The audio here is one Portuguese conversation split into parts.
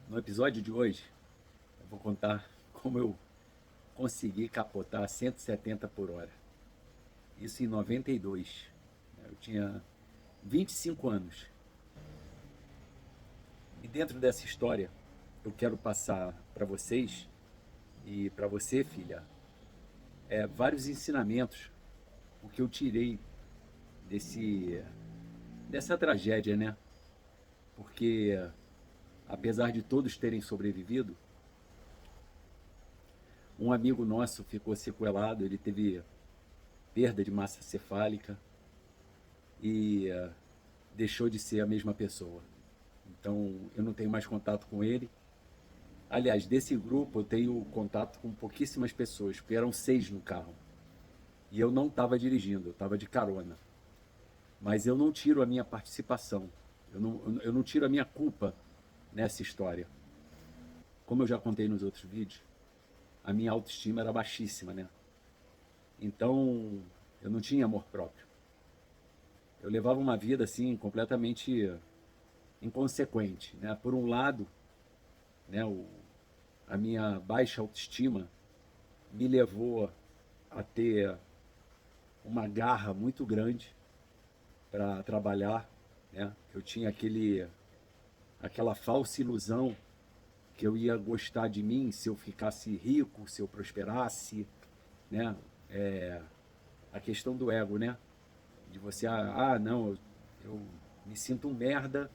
No episódio de hoje, eu vou contar como eu consegui capotar a 170 por hora. Isso em 92. Eu tinha 25 anos. E dentro dessa história, eu quero passar para vocês e para você, filha, vários ensinamentos, o que eu tirei desse, dessa tragédia, né? Porque, apesar de todos terem sobrevivido, um amigo nosso ficou sequelado, ele teve perda de massa cefálica e deixou de ser a mesma pessoa. Então eu não tenho mais contato com ele. Aliás, desse grupo eu tenho contato com pouquíssimas pessoas, porque eram 6 no carro. E eu não estava dirigindo, eu estava de carona. Mas eu não tiro a minha participação, eu não tiro a minha culpa nessa história. Como eu já contei nos outros vídeos, a minha autoestima era baixíssima, né? Então eu não tinha amor próprio. Eu levava uma vida assim completamente inconsequente, né? Por um lado, né, a minha baixa autoestima me levou a ter uma garra muito grande para trabalhar, né? Eu tinha aquela falsa ilusão que eu ia gostar de mim se eu ficasse rico, se eu prosperasse, né? A questão do ego, né? De você, não, eu me sinto um merda,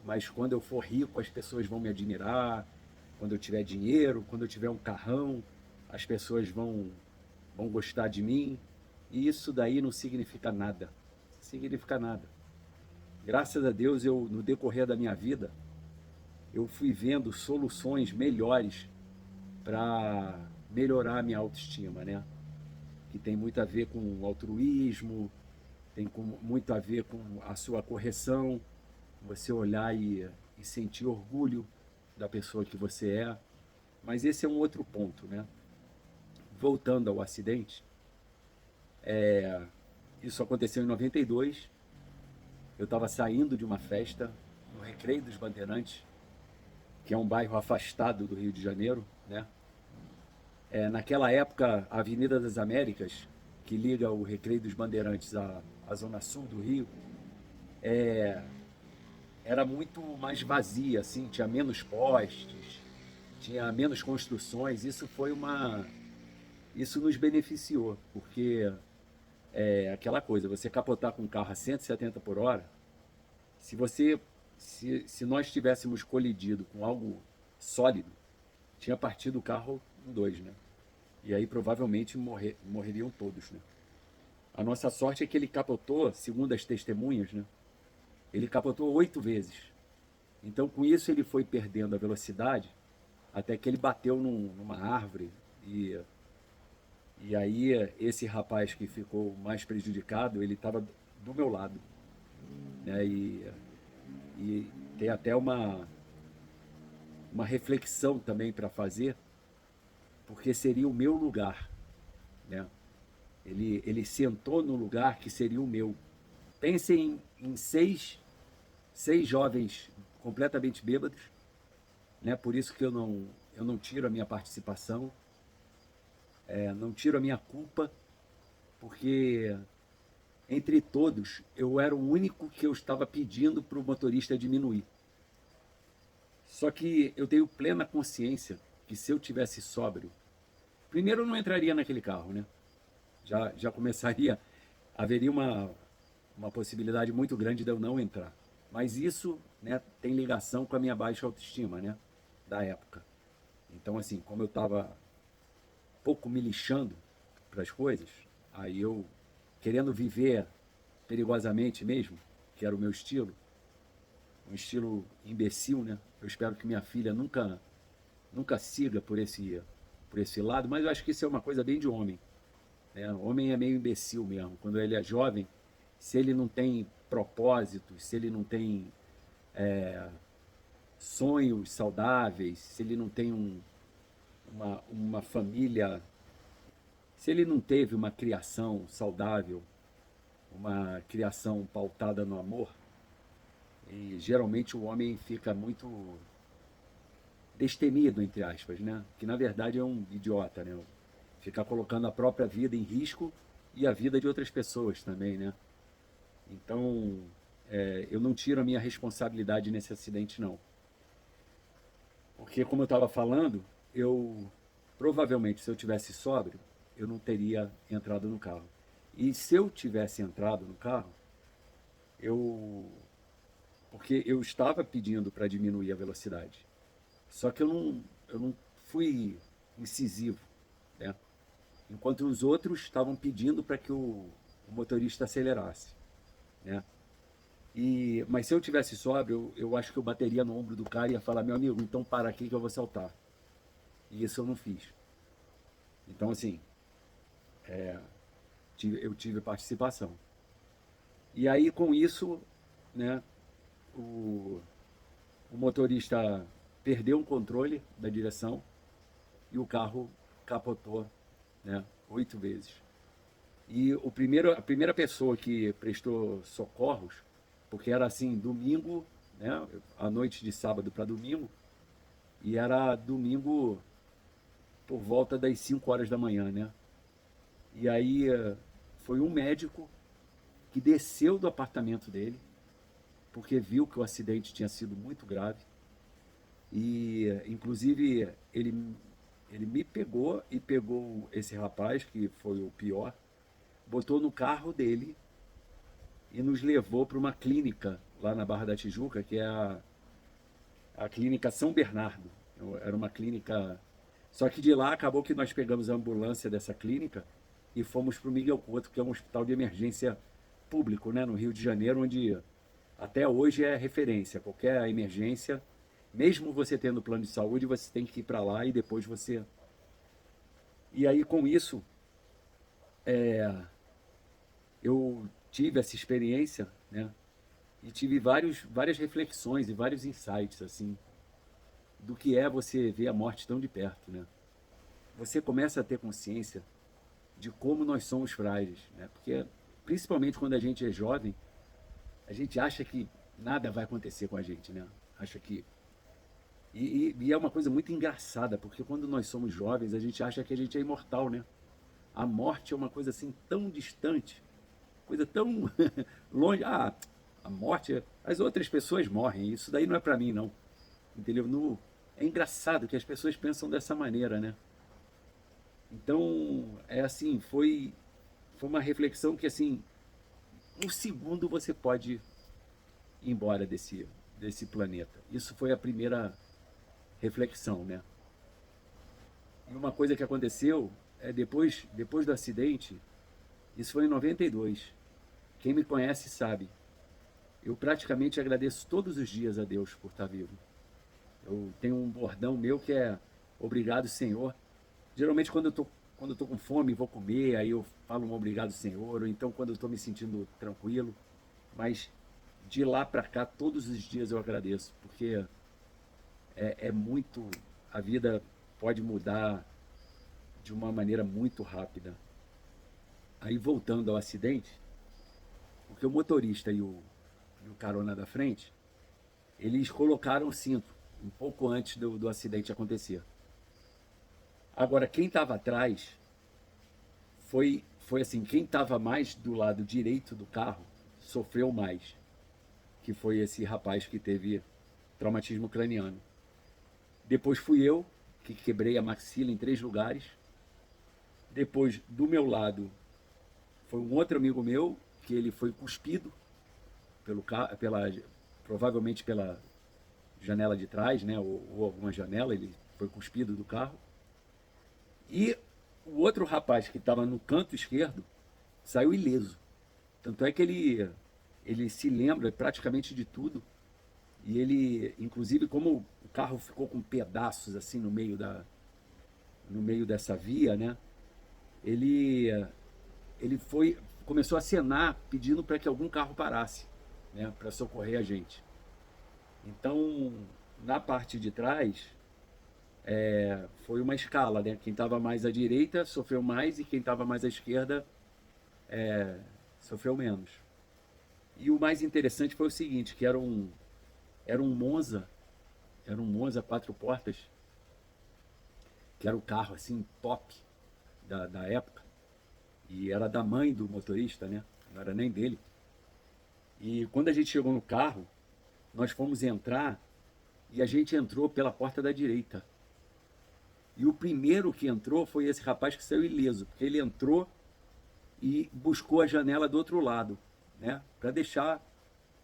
mas quando eu for rico as pessoas vão me admirar, quando eu tiver dinheiro, quando eu tiver um carrão, as pessoas vão gostar de mim. E isso daí não significa nada. Não significa nada. Graças a Deus, no decorrer da minha vida, eu fui vendo soluções melhores para melhorar a minha autoestima, né? Que tem muito a ver com o altruísmo, muito a ver com a sua correção, você olhar e sentir orgulho da pessoa que você é. Mas esse é um outro ponto, né? Voltando ao acidente, isso aconteceu em 92. Eu estava saindo de uma festa no Recreio dos Bandeirantes, que é um bairro afastado do Rio de Janeiro, né? Naquela época, a Avenida das Américas, que liga o Recreio dos Bandeirantes à zona sul do Rio, era muito mais vazia, assim, tinha menos postes, tinha menos construções. Isso nos beneficiou, porque é aquela coisa, você capotar com um carro a 170 por hora, se você se nós tivéssemos colidido com algo sólido, tinha partido o carro em dois, né? E aí provavelmente morreriam todos, né? A nossa sorte é que ele capotou, segundo as testemunhas, né? Ele capotou 8 vezes. Então com isso ele foi perdendo a velocidade até que ele bateu numa árvore e aí esse rapaz que ficou mais prejudicado, ele estava do meu lado, né? E tem até uma reflexão também para fazer, porque seria o meu lugar, né? Ele sentou no lugar que seria o meu. Pensem em seis jovens completamente bêbados, né? Por isso que eu não tiro a minha participação, não tiro a minha culpa, porque entre todos eu era o único que eu estava pedindo para o motorista diminuir. Só que eu tenho plena consciência que se eu tivesse sóbrio, primeiro eu não entraria naquele carro, né? Já começaria, haveria uma possibilidade muito grande de eu não entrar. Mas isso, né, tem ligação com a minha baixa autoestima, né, da época. Então, assim, como eu estava pouco me lixando para as coisas, aí eu, querendo viver perigosamente mesmo, que era o meu estilo, um estilo imbecil, né? Eu espero que minha filha nunca siga por esse lado, mas eu acho que isso é uma coisa bem de homem. Né? O homem é meio imbecil mesmo. Quando ele é jovem, se ele não tem propósitos, se ele não tem sonhos saudáveis, se ele não tem uma família, se ele não teve uma criação saudável, uma criação pautada no amor, e geralmente o homem fica muito destemido, entre aspas, né? Que na verdade é um idiota, né? Ficar colocando a própria vida em risco e a vida de outras pessoas também, né? Então, eu não tiro a minha responsabilidade nesse acidente, não. Porque, como eu estava falando, eu provavelmente, se eu tivesse sóbrio, eu não teria entrado no carro. E se eu tivesse entrado no carro, eu. Porque eu estava pedindo para diminuir a velocidade. Só que eu não fui incisivo, né? Enquanto os outros estavam pedindo para que o motorista acelerasse, né? Mas se eu tivesse sóbrio, eu acho que eu bateria no ombro do cara e ia falar, meu amigo, então para aqui que eu vou saltar. E isso eu não fiz. Então, assim, eu tive participação. E aí, com isso, né, o, o motorista perdeu o controle da direção e o carro capotou, né, 8 vezes. E a primeira pessoa que prestou socorros, porque era assim, domingo, né, a noite de sábado para domingo, e era domingo por volta das 5 horas da manhã, né? E aí foi um médico que desceu do apartamento dele, porque viu que o acidente tinha sido muito grave. E, inclusive, ele me pegou e pegou esse rapaz, que foi o pior, botou no carro dele e nos levou para uma clínica lá na Barra da Tijuca, que é a clínica São Bernardo. Era uma clínica. Só que de lá acabou que nós pegamos a ambulância dessa clínica e fomos para o Miguel Couto, que é um hospital de emergência público, né, no Rio de Janeiro, onde até hoje é referência. Qualquer emergência, mesmo você tendo plano de saúde, você tem que ir para lá e depois você. E aí, com isso, eu tive essa experiência, né? E tive várias reflexões e vários insights, assim, do que é você ver a morte tão de perto, né? Você começa a ter consciência de como nós somos frágeis, né? Porque, principalmente quando a gente é jovem, a gente acha que nada vai acontecer com a gente, né? Acha que. E é uma coisa muito engraçada, porque quando nós somos jovens, a gente acha que a gente é imortal, né? A morte é uma coisa assim tão distante, coisa tão longe. Ah, a morte, as outras pessoas morrem, isso daí não é para mim, não. Entendeu? É engraçado que as pessoas pensam dessa maneira, né? Então, é assim, foi uma reflexão que, assim, um segundo você pode ir embora desse planeta. Isso foi a primeira reflexão, né? E uma coisa que aconteceu depois do acidente, isso foi em 92. Quem me conhece sabe. Eu praticamente agradeço todos os dias a Deus por estar vivo. Eu tenho um bordão meu que é obrigado, Senhor. Geralmente quando eu tô com fome, vou comer, aí eu falo um obrigado, Senhor, ou então quando eu estou me sentindo tranquilo. Mas de lá para cá, todos os dias eu agradeço, porque é muito. A vida pode mudar de uma maneira muito rápida. Aí voltando ao acidente, porque o motorista e o carona da frente, eles colocaram o cinto um pouco antes do acidente acontecer. Agora, quem estava atrás foi assim, quem estava mais do lado direito do carro sofreu mais, que foi esse rapaz que teve traumatismo craniano. Depois fui eu, que quebrei a maxila em 3 lugares. Depois, do meu lado, foi um outro amigo meu, que ele foi cuspido pelo carro, provavelmente pela janela de trás, né, ou alguma janela, ele foi cuspido do carro. E o outro rapaz que estava no canto esquerdo saiu ileso. Tanto é que ele se lembra praticamente de tudo. E ele, inclusive, como o carro ficou com pedaços assim no meio dessa via, né? Ele, ele começou a acenar pedindo para que algum carro parasse, né? Para socorrer a gente. Então, na parte de trás, foi uma escala, né? Quem estava mais à direita sofreu mais e quem estava mais à esquerda sofreu menos. E o mais interessante foi o seguinte, que era um Monza era um Monza 4 portas, que era o carro assim top da época, e era da mãe do motorista, né? Não era nem dele. E quando a gente chegou no carro, nós fomos entrar e a gente entrou pela porta da direita. E o primeiro que entrou foi esse rapaz que saiu ileso, porque ele entrou e buscou a janela do outro lado, né? Para deixar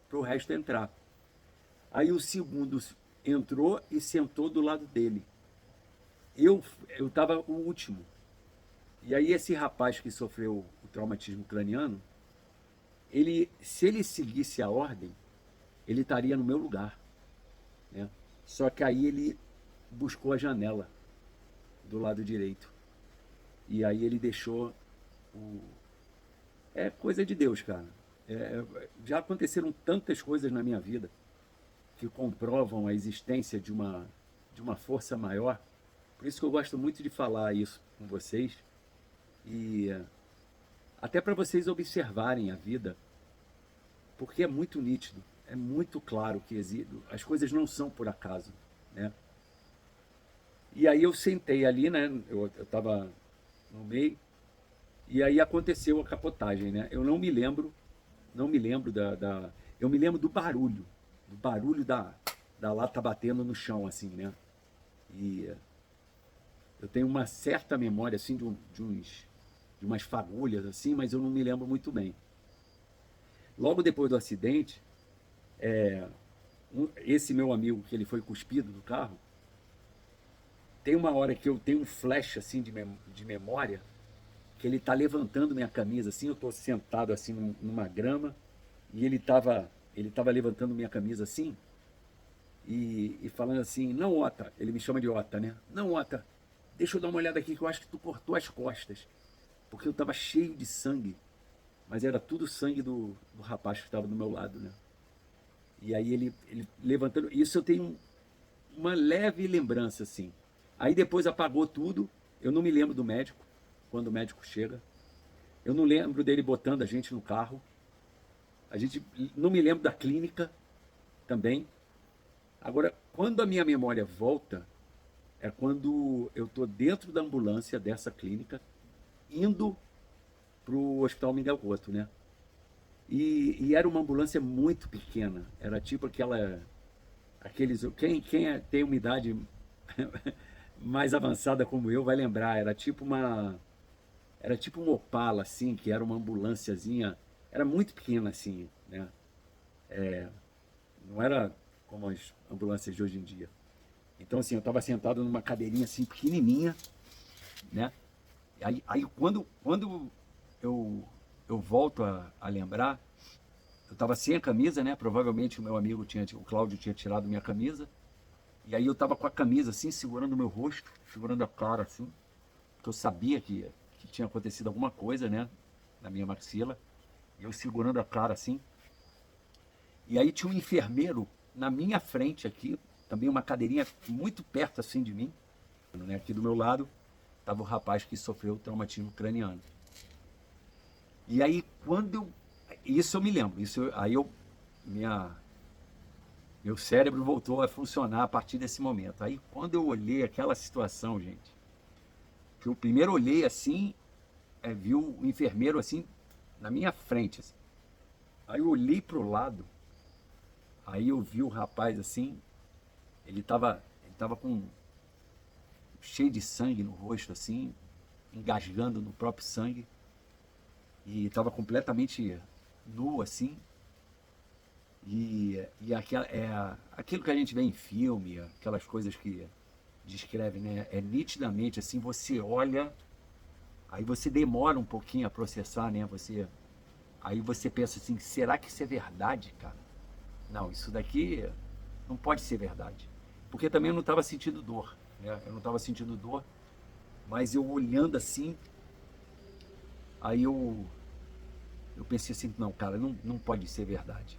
para o resto entrar. Aí o segundo entrou e sentou do lado dele. Eu estava o último. E aí esse rapaz que sofreu o traumatismo craniano, se ele seguisse a ordem, ele estaria no meu lugar, né? Só que aí ele buscou a janela do lado direito. E aí ele deixou o... É coisa de Deus, cara. Já aconteceram tantas coisas na minha vida que comprovam a existência de uma força maior. Por isso que eu gosto muito de falar isso com vocês. E até para vocês observarem a vida, porque é muito nítido, é muito claro que as coisas não são por acaso, né? E aí eu sentei ali, né? Eu estava no meio, e aí aconteceu a capotagem, né? Eu não me lembro eu me lembro do barulho da lata batendo no chão, assim, né? E eu tenho uma certa memória, assim, de umas fagulhas, assim, mas eu não me lembro muito bem. Logo depois do acidente, esse meu amigo, que ele foi cuspido do carro, tem uma hora que eu tenho um flash, assim, de memória, que ele tá levantando minha camisa, assim, eu tô sentado, assim, numa grama, e ele tava levantando minha camisa, assim, e falando assim, não, Ota, ele me chama de Ota, né? Não, Ota, deixa eu dar uma olhada aqui que eu acho que tu cortou as costas. Porque eu tava cheio de sangue, mas era tudo sangue do rapaz que estava do meu lado, né? E aí ele levantando, isso eu tenho uma leve lembrança, assim. Aí depois apagou tudo, eu não me lembro do médico, quando o médico chega. Eu não lembro dele botando a gente no carro. Não me lembro da clínica também. Agora, quando a minha memória volta, é quando eu estou dentro da ambulância dessa clínica, indo para o Hospital Miguel Couto, né? E era uma ambulância muito pequena. Era tipo aqueles... Tem uma idade mais avançada como eu vai lembrar. Era tipo um Opala, assim, que era uma ambulânciazinha. Era muito pequena, assim, né? Não era como as ambulâncias de hoje em dia. Então, assim, eu estava sentado numa cadeirinha assim, pequenininha, né? Aí quando eu volto a lembrar, eu estava sem a camisa, né? Provavelmente o meu amigo, o Cláudio, tinha tirado minha camisa. E aí eu estava com a camisa assim, segurando o meu rosto, segurando a cara assim, porque eu sabia que tinha acontecido alguma coisa, né? Na minha maxila. E eu segurando a cara assim. E aí tinha um enfermeiro na minha frente aqui, também uma cadeirinha muito perto assim de mim, né? Aqui do meu lado estava o rapaz que sofreu traumatismo craniano. E aí isso eu me lembro, meu cérebro voltou a funcionar a partir desse momento. Aí quando eu olhei aquela situação, gente, que eu primeiro olhei assim, vi o enfermeiro assim na minha frente, assim. Aí eu olhei para o lado, aí eu vi o rapaz assim, ele tava com cheio de sangue no rosto assim, engasgando no próprio sangue, e estava completamente nu assim. E aquilo que a gente vê em filme, aquelas coisas que descreve, né? É nitidamente assim, você olha, aí você demora um pouquinho a processar, né? Aí você pensa assim, será que isso é verdade, cara? Não, isso daqui não pode ser verdade. Porque também eu não estava sentindo dor, né? Eu não estava sentindo dor, mas eu olhando assim, aí eu pensei assim, não, cara, não pode ser verdade.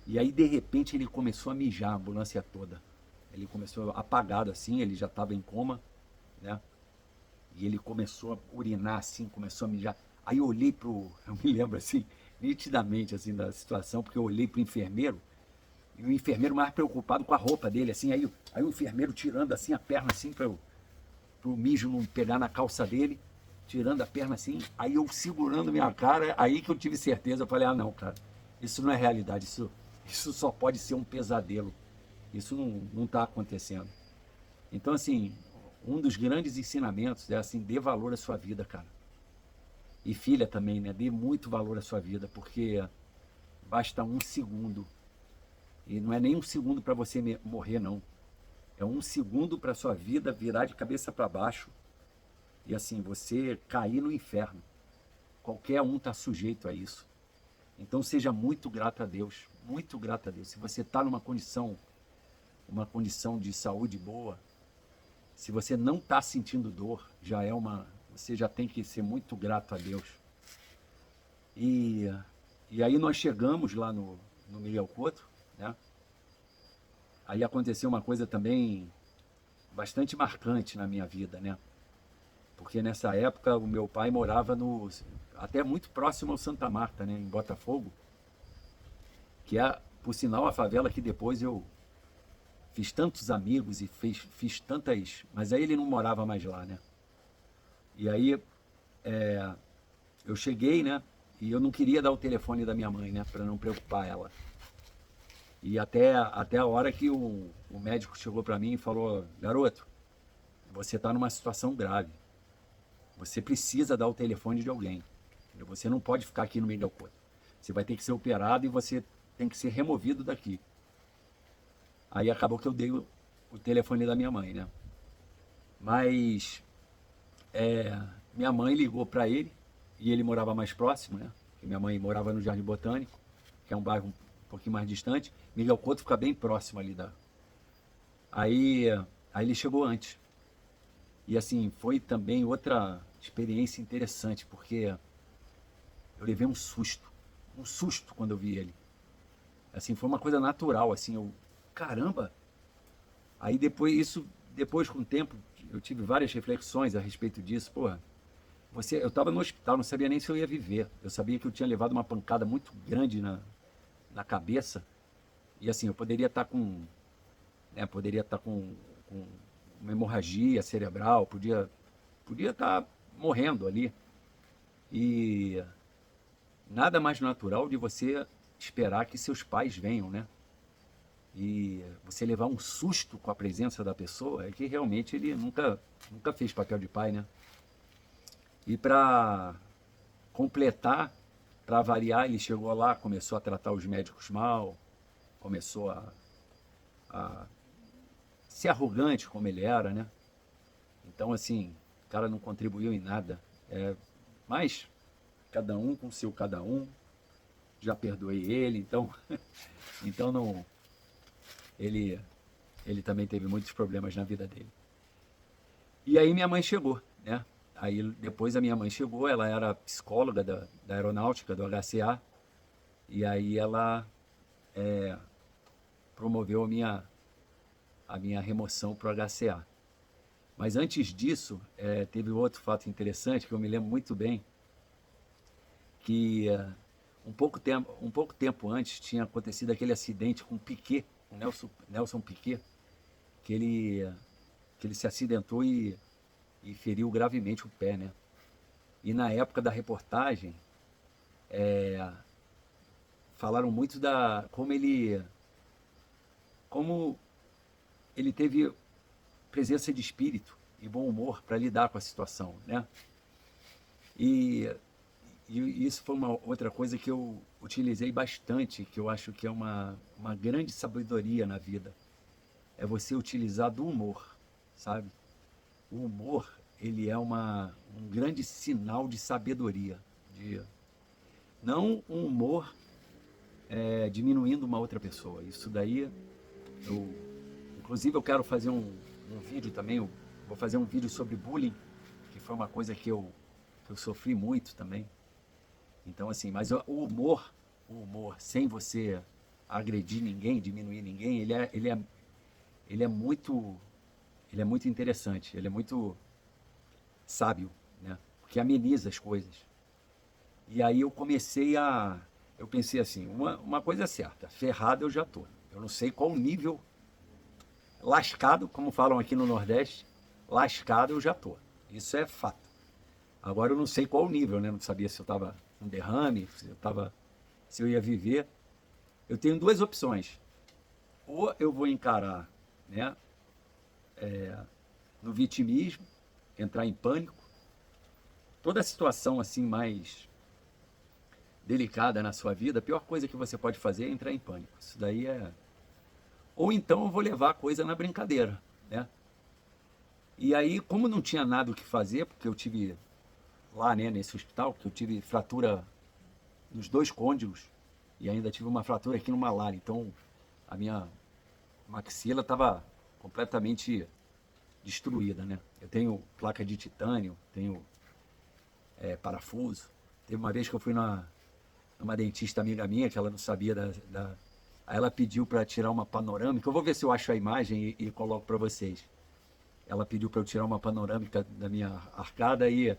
E aí, de repente, ele começou a mijar a ambulância toda. Ele começou apagado assim, ele já estava em coma, né? E ele começou a urinar assim, começou a mijar. Aí eu olhei eu me lembro assim, nitidamente assim da situação, porque eu olhei pro enfermeiro E o enfermeiro mais preocupado com a roupa dele, assim, aí o enfermeiro tirando assim a perna assim para o mijo não pegar na calça dele, tirando a perna assim, aí eu segurando minha cara, aí que eu tive certeza, eu falei, ah não, cara, isso não é realidade, isso só pode ser um pesadelo, isso não está acontecendo. Então, assim, um dos grandes ensinamentos é assim, dê valor à sua vida, cara. E filha também, né? Dê muito valor à sua vida, porque basta um segundo. E não é nem um segundo para você morrer, não. É um segundo para sua vida virar de cabeça para baixo e assim, você cair no inferno. Qualquer um está sujeito a isso. Então seja muito grato a Deus, muito grato a Deus. Se você está numa uma condição de saúde boa, se você não está sentindo dor, você já tem que ser muito grato a Deus. E aí nós chegamos lá no Miguel Couto, né? Aí aconteceu uma coisa também bastante marcante na minha vida, né? Porque nessa época o meu pai morava até muito próximo ao Santa Marta, né? Em Botafogo, que é, por sinal, a favela que depois eu fiz tantos amigos e fiz tantas... Mas aí ele não morava mais lá, né? E aí eu cheguei, né? E eu não queria dar o telefone da minha mãe, né? Para não preocupar ela. E até a hora que o médico chegou para mim e falou, garoto, você está numa situação grave. Você precisa dar o telefone de alguém. Você não pode ficar aqui no meio da coisa. Você vai ter que ser operado e você tem que ser removido daqui. Aí acabou que eu dei o telefone da minha mãe, né? Mas minha mãe ligou para ele e ele morava mais próximo, né? Porque minha mãe morava no Jardim Botânico, que é um bairro um pouquinho mais distante. Miguel Couto fica bem próximo ali da... Aí ele chegou antes. E assim, foi também outra experiência interessante, porque eu levei um susto quando eu vi ele. Assim, foi uma coisa natural, assim, caramba! Aí depois com o tempo, eu tive várias reflexões a respeito disso. Porra, eu estava no hospital, não sabia nem se eu ia viver. Eu sabia que eu tinha levado uma pancada muito grande na cabeça. E assim, eu poderia estar com uma hemorragia cerebral, podia estar morrendo ali. E nada mais natural de você esperar que seus pais venham, né? E você levar um susto com a presença da pessoa é que realmente ele nunca fez papel de pai, né? E para completar, para variar, ele chegou lá, começou a tratar os médicos mal, começou a ser arrogante como ele era, né? Então, assim, o cara não contribuiu em nada. Mas cada um com seu cada um, já perdoei ele, então não, ele também teve muitos problemas na vida dele. E aí minha mãe chegou, né? Aí depois a minha mãe chegou, ela era psicóloga da aeronáutica, do HCA, e aí ela promoveu a minha remoção para o HCA. Mas antes disso, teve outro fato interessante que eu me lembro muito bem, que um pouco tempo antes tinha acontecido aquele acidente com o Piquet, com Nelson Piquet, que ele se acidentou e feriu gravemente o pé, né? E na época da reportagem, falaram muito como ele teve presença de espírito e bom humor para lidar com a situação, né? E isso foi uma outra coisa que eu utilizei bastante, que eu acho que é uma grande sabedoria na vida. É você utilizar do humor, sabe? O humor, ele é um grande sinal de sabedoria. Não um humor diminuindo uma outra pessoa. Isso daí, inclusive eu quero fazer um vídeo também, eu vou fazer um vídeo sobre bullying, que foi uma coisa que eu sofri muito também. Então, assim, mas o humor, sem você agredir ninguém, diminuir ninguém, ele é muito interessante, ele é muito sábio, né? Porque ameniza as coisas. E aí eu pensei assim, uma coisa é certa, ferrado eu já tô, Eu não sei qual nível lascado, como falam aqui no Nordeste, lascado eu já tô. Isso é fato. Agora eu não sei qual nível, né? Não sabia se eu estava com derrame, se eu ia viver. Eu tenho duas opções. Ou eu vou encarar, né, no vitimismo, entrar em pânico. Toda a situação assim mais delicada na sua vida, a pior coisa que você pode fazer é entrar em pânico. Isso daí é. Ou então eu vou levar a coisa na brincadeira, né? E aí, como não tinha nada o que fazer, porque eu tive lá, né, nesse hospital, que eu tive fratura nos dois côndilos e ainda tive uma fratura aqui no malar, então a minha maxila estava completamente destruída, né? Eu tenho placa de titânio, tenho parafuso. Teve uma vez que eu fui numa dentista amiga minha, que ela não sabia Aí ela pediu para tirar uma panorâmica. Eu vou ver se eu acho a imagem e coloco para vocês. Ela pediu para eu tirar uma panorâmica da minha arcada e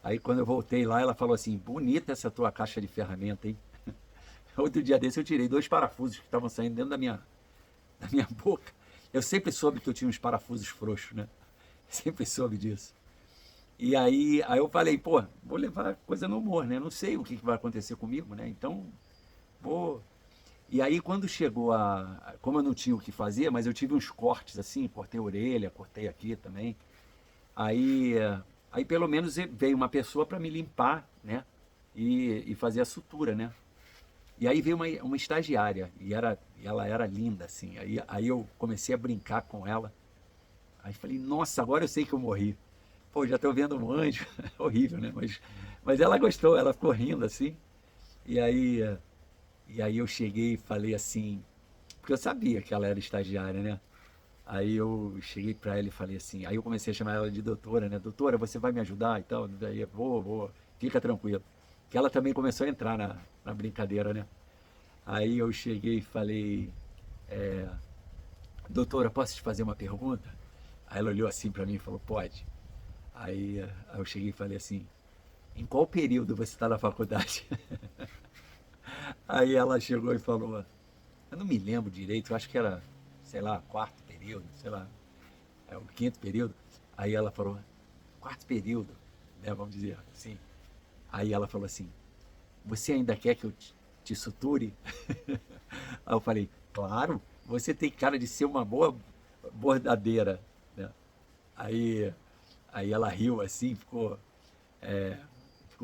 aí quando eu voltei lá, ela falou assim: bonita essa tua caixa de ferramenta, hein? Outro dia desse eu tirei dois parafusos que estavam saindo dentro da minha boca. Eu sempre soube que eu tinha uns parafusos frouxos, né? Sempre soube disso. E aí eu falei, pô, vou levar coisa no humor, né? Não sei o que vai acontecer comigo, né? Então, vou. E aí quando chegou como eu não tinha o que fazer, mas eu tive uns cortes assim, cortei a orelha, cortei aqui também. Aí pelo menos veio uma pessoa para me limpar, né? E fazer a sutura, né? E aí veio uma estagiária, e ela era linda, assim. Aí eu comecei a brincar com ela. Aí falei, nossa, agora eu sei que eu morri. Pô, já estou vendo um anjo. Horrível, né? Mas ela gostou, ela ficou rindo, assim. E aí, e aí eu cheguei e falei assim, porque eu sabia que ela era estagiária, né? Aí eu cheguei para ela e falei assim, aí eu comecei a chamar ela de doutora, né? Doutora, você vai me ajudar e tal? Daí, vou, fica tranquilo. Que ela também começou a entrar na brincadeira, né? Aí eu cheguei e falei, doutora, posso te fazer uma pergunta? Aí ela olhou assim para mim e falou, pode. Aí eu cheguei e falei assim, em qual período você está na faculdade? Aí ela chegou e falou, eu não me lembro direito, eu acho que era, sei lá, quarto período, sei lá, o quinto período. Aí ela falou, quarto período, né, vamos dizer assim. Aí ela falou assim, você ainda quer que eu te suture? Aí eu falei, claro, você tem cara de ser uma boa bordadeira, né? Aí, aí ela riu assim, ficou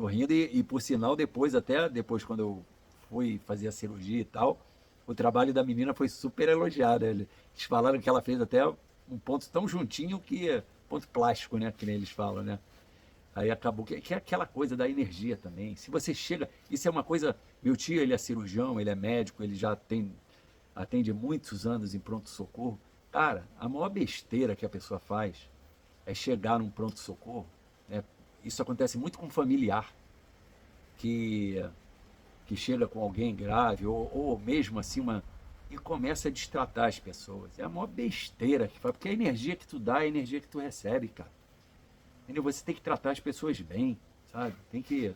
rindo e por sinal depois, até depois quando eu fui fazer a cirurgia e tal, o trabalho da menina foi super elogiado. Eles falaram que ela fez até um ponto tão juntinho que ponto plástico, né, que nem eles falam, né? Aí acabou que é aquela coisa da energia também. Se você chega, isso é uma coisa, meu tio, ele é cirurgião, ele é médico, ele já atende muitos anos em pronto-socorro. Cara, a maior besteira que a pessoa faz é chegar num pronto-socorro, né? Isso acontece muito com familiar, que, que chega com alguém grave, ou mesmo assim, e começa a destratar as pessoas. É a maior besteira que faz, porque a energia que tu dá é a energia que tu recebe, cara. Entendeu? Você tem que tratar as pessoas bem, sabe? Tem que.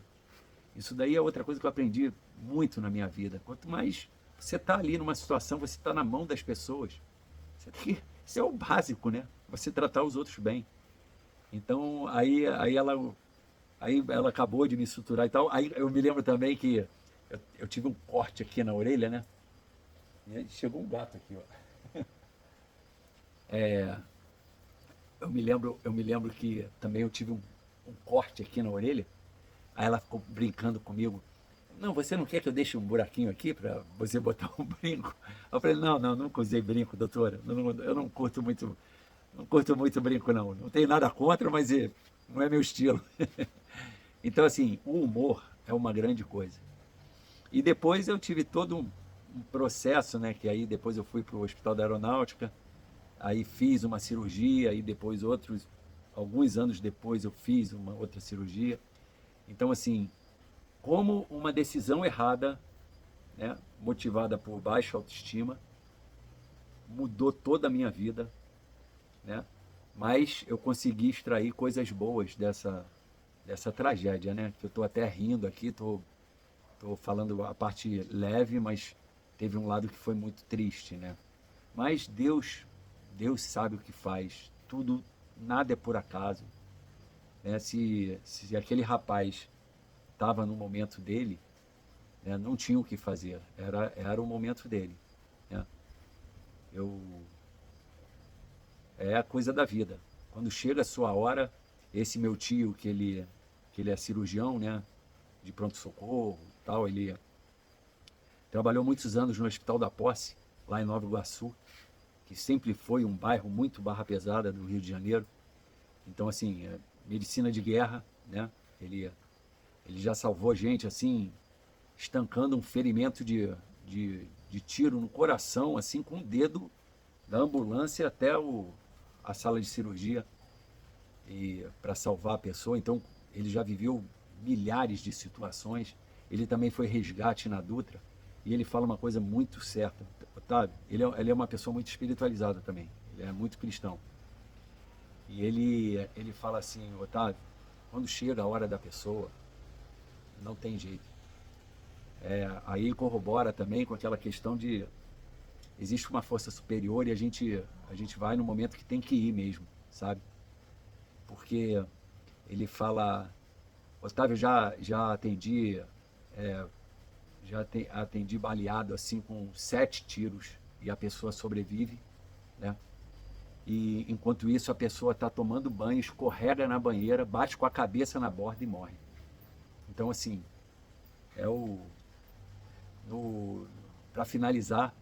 Isso daí é outra coisa que eu aprendi muito na minha vida. Quanto mais você está ali numa situação, você está na mão das pessoas. Você tem que. Isso é o básico, né? Você tratar os outros bem. Então, aí ela acabou de me suturar e tal. Aí eu me lembro também que eu tive um corte aqui na orelha, né? E aí chegou um gato aqui, ó. Eu me lembro que também eu tive um corte aqui na orelha. Aí ela ficou brincando comigo. Não, você não quer que eu deixe um buraquinho aqui para você botar um brinco? Eu falei, não, nunca usei brinco, doutora. Eu não curto muito, não curto muito brinco, não. Não tenho nada contra, mas não é meu estilo. Então, assim, o humor é uma grande coisa. E depois eu tive todo um processo, né? Que aí depois eu fui para o Hospital da Aeronáutica, aí fiz uma cirurgia, e depois alguns anos depois eu fiz uma outra cirurgia. Então, assim, como uma decisão errada, né, motivada por baixa autoestima, mudou toda a minha vida, né? Mas eu consegui extrair coisas boas dessa tragédia, né? Que eu estou até rindo aqui, estou falando a parte leve, mas teve um lado que foi muito triste, né? Mas Deus sabe o que faz. Tudo, nada é por acaso, né? Se aquele rapaz estava no momento dele, né, não tinha o que fazer. Era o momento dele, né? Eu, é a coisa da vida. Quando chega a sua hora, esse meu tio, que ele é cirurgião, né, de pronto-socorro e tal, ele trabalhou muitos anos no Hospital da Posse, lá em Nova Iguaçu, que sempre foi um bairro muito barra pesada do Rio de Janeiro. Então, assim, medicina de guerra, né? Ele já salvou gente, assim, estancando um ferimento de tiro no coração, assim, com o dedo da ambulância até a sala de cirurgia e para salvar a pessoa. Então, ele já viveu milhares de situações. Ele também foi resgate na Dutra. E ele fala uma coisa muito certa, Otávio. Ele é uma pessoa muito espiritualizada também. Ele é muito cristão. E ele fala assim, Otávio, quando chega a hora da pessoa, não tem jeito. Aí corrobora também com aquela questão de existe uma força superior e a gente vai no momento que tem que ir mesmo, sabe? Porque ele fala, Otávio, já atendi, atendi baleado assim com 7 tiros e a pessoa sobrevive, né? E enquanto isso a pessoa está tomando banho, escorrega na banheira, bate com a cabeça na borda e morre. Então assim, é o para finalizar,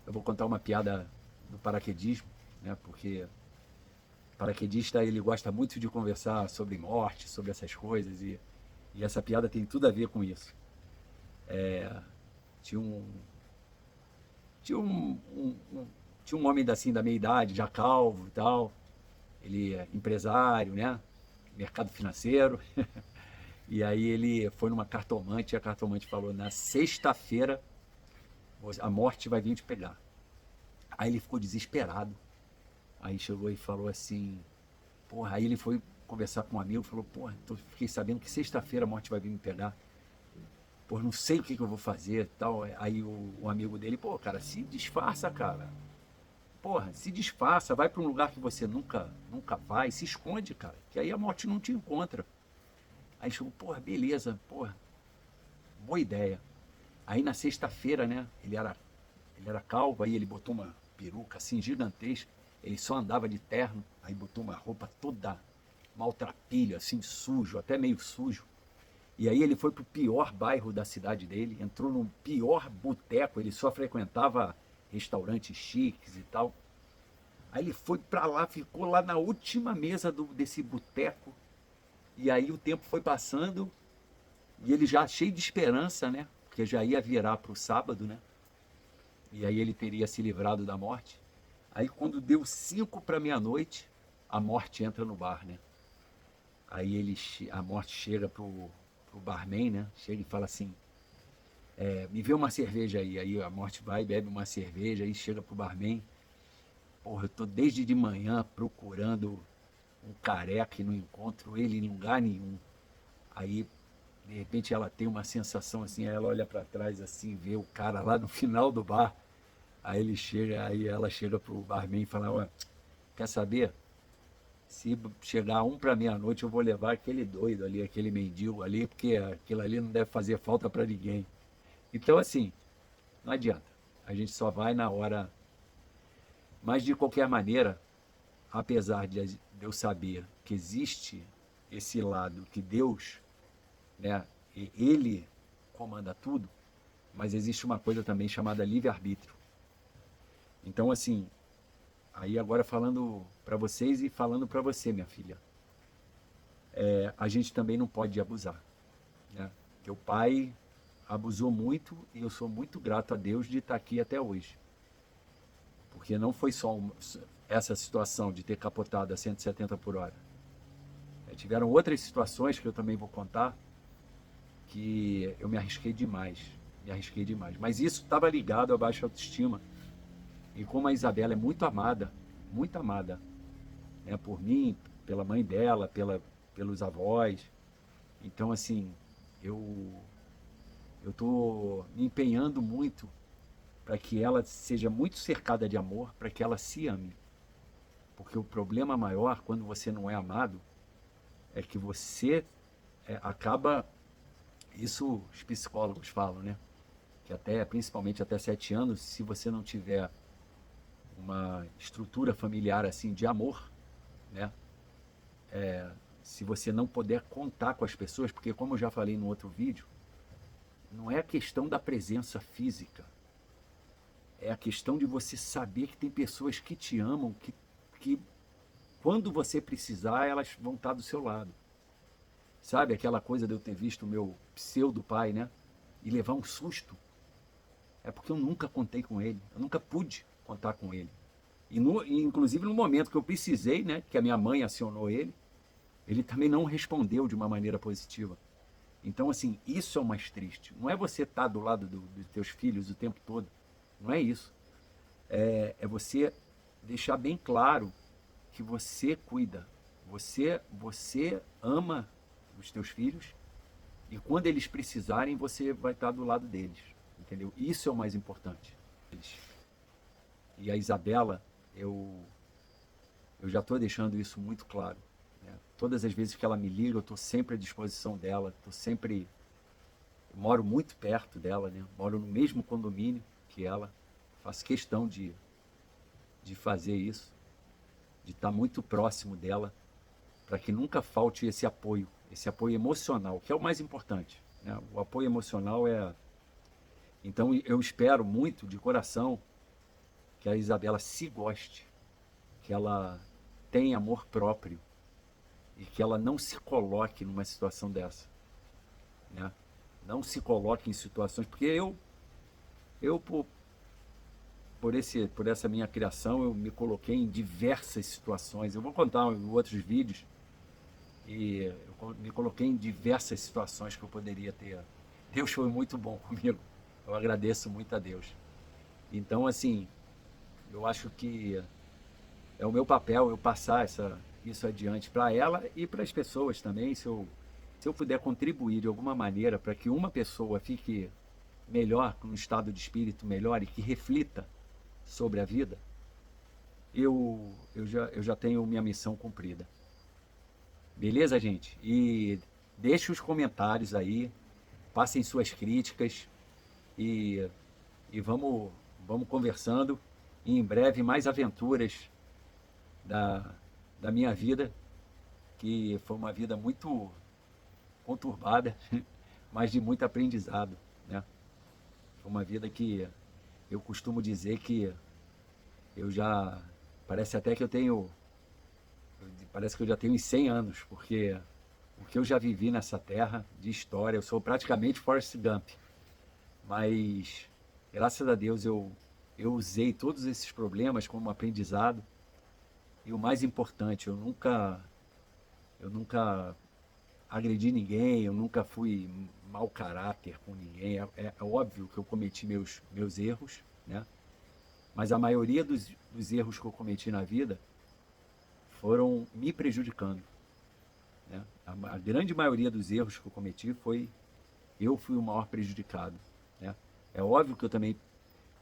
eu vou contar uma piada do paraquedismo, né? Porque o paraquedista ele gosta muito de conversar sobre morte, sobre essas coisas e essa piada tem tudo a ver com isso. Tinha um tinha tinha um homem assim da meia idade, já calvo e tal. Ele é empresário, né? Mercado financeiro. E aí ele foi numa cartomante e a cartomante falou: na sexta-feira a morte vai vir te pegar. Aí ele ficou desesperado. Aí chegou e falou assim, porra, aí ele foi conversar com um amigo, falou, porra, fiquei sabendo que sexta-feira a morte vai vir me pegar. Pô, não sei o que eu vou fazer e tal. Aí o amigo dele, pô, cara, se disfarça, cara. Porra, se disfarça, vai para um lugar que você nunca vai, se esconde, cara, que aí a morte não te encontra. Aí chegou, porra, beleza, porra, boa ideia. Aí na sexta-feira, né, ele era calvo, aí ele botou uma peruca assim gigantesca, ele só andava de terno, aí botou uma roupa toda maltrapilha, assim, sujo, até meio sujo. E aí ele foi pro pior bairro da cidade dele, entrou no pior boteco, ele só frequentava restaurantes chiques e tal. Aí ele foi para lá, ficou lá na última mesa desse boteco. E aí o tempo foi passando e ele já cheio de esperança, né? Porque já ia virar para o sábado, né? E aí ele teria se livrado da morte. Aí quando deu 5 para meia-noite, a morte entra no bar, né? Aí a morte chega pro barman, né? Chega e fala assim, me vê uma cerveja aí. Aí a morte vai, bebe uma cerveja, aí chega pro barman. Porra, eu tô desde de manhã procurando um careca e não encontro ele em lugar nenhum. Aí, de repente, ela tem uma sensação assim, aí ela olha para trás assim, vê o cara lá no final do bar. Aí ela chega pro barman e fala, ué, quer saber? Se chegar 1 para meia-noite, eu vou levar aquele doido ali, aquele mendigo ali, porque aquilo ali não deve fazer falta para ninguém. Então, assim, não adianta. A gente só vai na hora. Mas, de qualquer maneira, apesar de eu saber que existe esse lado que Deus, né, ele comanda tudo, mas existe uma coisa também chamada livre-arbítrio. Então, assim, aí agora falando para vocês e falando para você, minha filha, a gente também não pode abusar, né? Teu pai abusou muito e eu sou muito grato a Deus de estar aqui até hoje. Porque não foi só essa situação de ter capotado a 170 por hora. Tiveram outras situações que eu também vou contar que eu me arrisquei demais. Mas isso estava ligado à baixa autoestima. E como a Isabela é muito amada, né, por mim, pela mãe dela, pelos avós. Então, assim, eu estou me empenhando muito para que ela seja muito cercada de amor, para que ela se ame. Porque o problema maior, quando você não é amado, é que você acaba, isso os psicólogos falam, né? Que até, principalmente até 7 anos, se você não tiver uma estrutura familiar assim de amor, né? Se você não puder contar com as pessoas, porque como eu já falei no outro vídeo, não é a questão da presença física, é a questão de você saber que tem pessoas que te amam, que quando você precisar, elas vão estar do seu lado. Sabe aquela coisa de eu ter visto o meu pseudo pai, né? E levar um susto? É porque eu nunca contei com ele, eu nunca pude contar com ele. Inclusive no momento que eu precisei, né? Que a minha mãe acionou ele também não respondeu de uma maneira positiva. Então, assim, isso é o mais triste. Não é você estar do lado dos teus filhos o tempo todo. Não é isso. É você deixar bem claro que você cuida. Você ama os teus filhos e quando eles precisarem, você vai estar do lado deles. Entendeu? Isso é o mais importante. E a Isabela, eu já estou deixando isso muito claro. Todas as vezes que ela me liga, eu estou sempre à disposição dela, eu moro muito perto dela, né? Moro no mesmo condomínio que ela, faço questão de fazer isso, de estar muito próximo dela, para que nunca falte esse apoio emocional, que é o mais importante, né? O apoio emocional Então eu espero muito, de coração, que a Isabela se goste, que ela tenha amor próprio, e que ela não se coloque numa situação dessa, né? Não se coloque em situações, porque eu por essa minha criação, eu me coloquei em diversas situações. Eu vou contar em outros vídeos, e eu me coloquei em diversas situações que eu poderia ter. Deus foi muito bom comigo, eu agradeço muito a Deus. Então, assim, eu acho que é o meu papel eu passar isso adiante para ela e para as pessoas também, se eu puder contribuir de alguma maneira para que uma pessoa fique melhor, com um estado de espírito melhor e que reflita sobre a vida, eu já tenho minha missão cumprida. Beleza, gente? E deixe os comentários aí, passem suas críticas e vamos conversando. E em breve mais aventuras da minha vida, que foi uma vida muito conturbada, mas de muito aprendizado, né? Foi uma vida que eu costumo dizer que parece até que parece que eu já tenho uns 100 anos, porque o que eu já vivi nessa terra de história, eu sou praticamente Forrest Gump, mas graças a Deus eu usei todos esses problemas como aprendizado. E o mais importante, eu nunca agredi ninguém, eu nunca fui mau caráter com ninguém. É óbvio que eu cometi meus erros, né? Mas a maioria dos erros que eu cometi na vida foram me prejudicando, né? A grande maioria dos erros que eu cometi eu fui o maior prejudicado, né? É óbvio que eu também,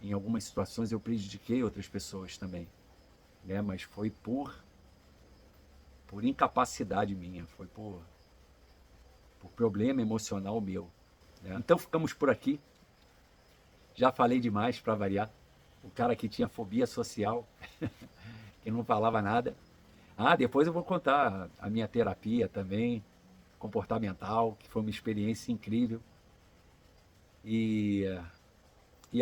em algumas situações, eu prejudiquei outras pessoas também, né? Mas foi por incapacidade minha, foi por problema emocional meu, né? Então ficamos por aqui. Já falei demais para variar. O cara que tinha fobia social, que não falava nada. Depois eu vou contar a minha terapia também, comportamental, que foi uma experiência incrível. E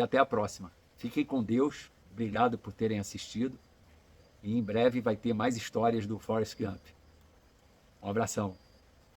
até a próxima. Fiquem com Deus. Obrigado por terem assistido. E em breve vai ter mais histórias do Forrest Gump. Um abração.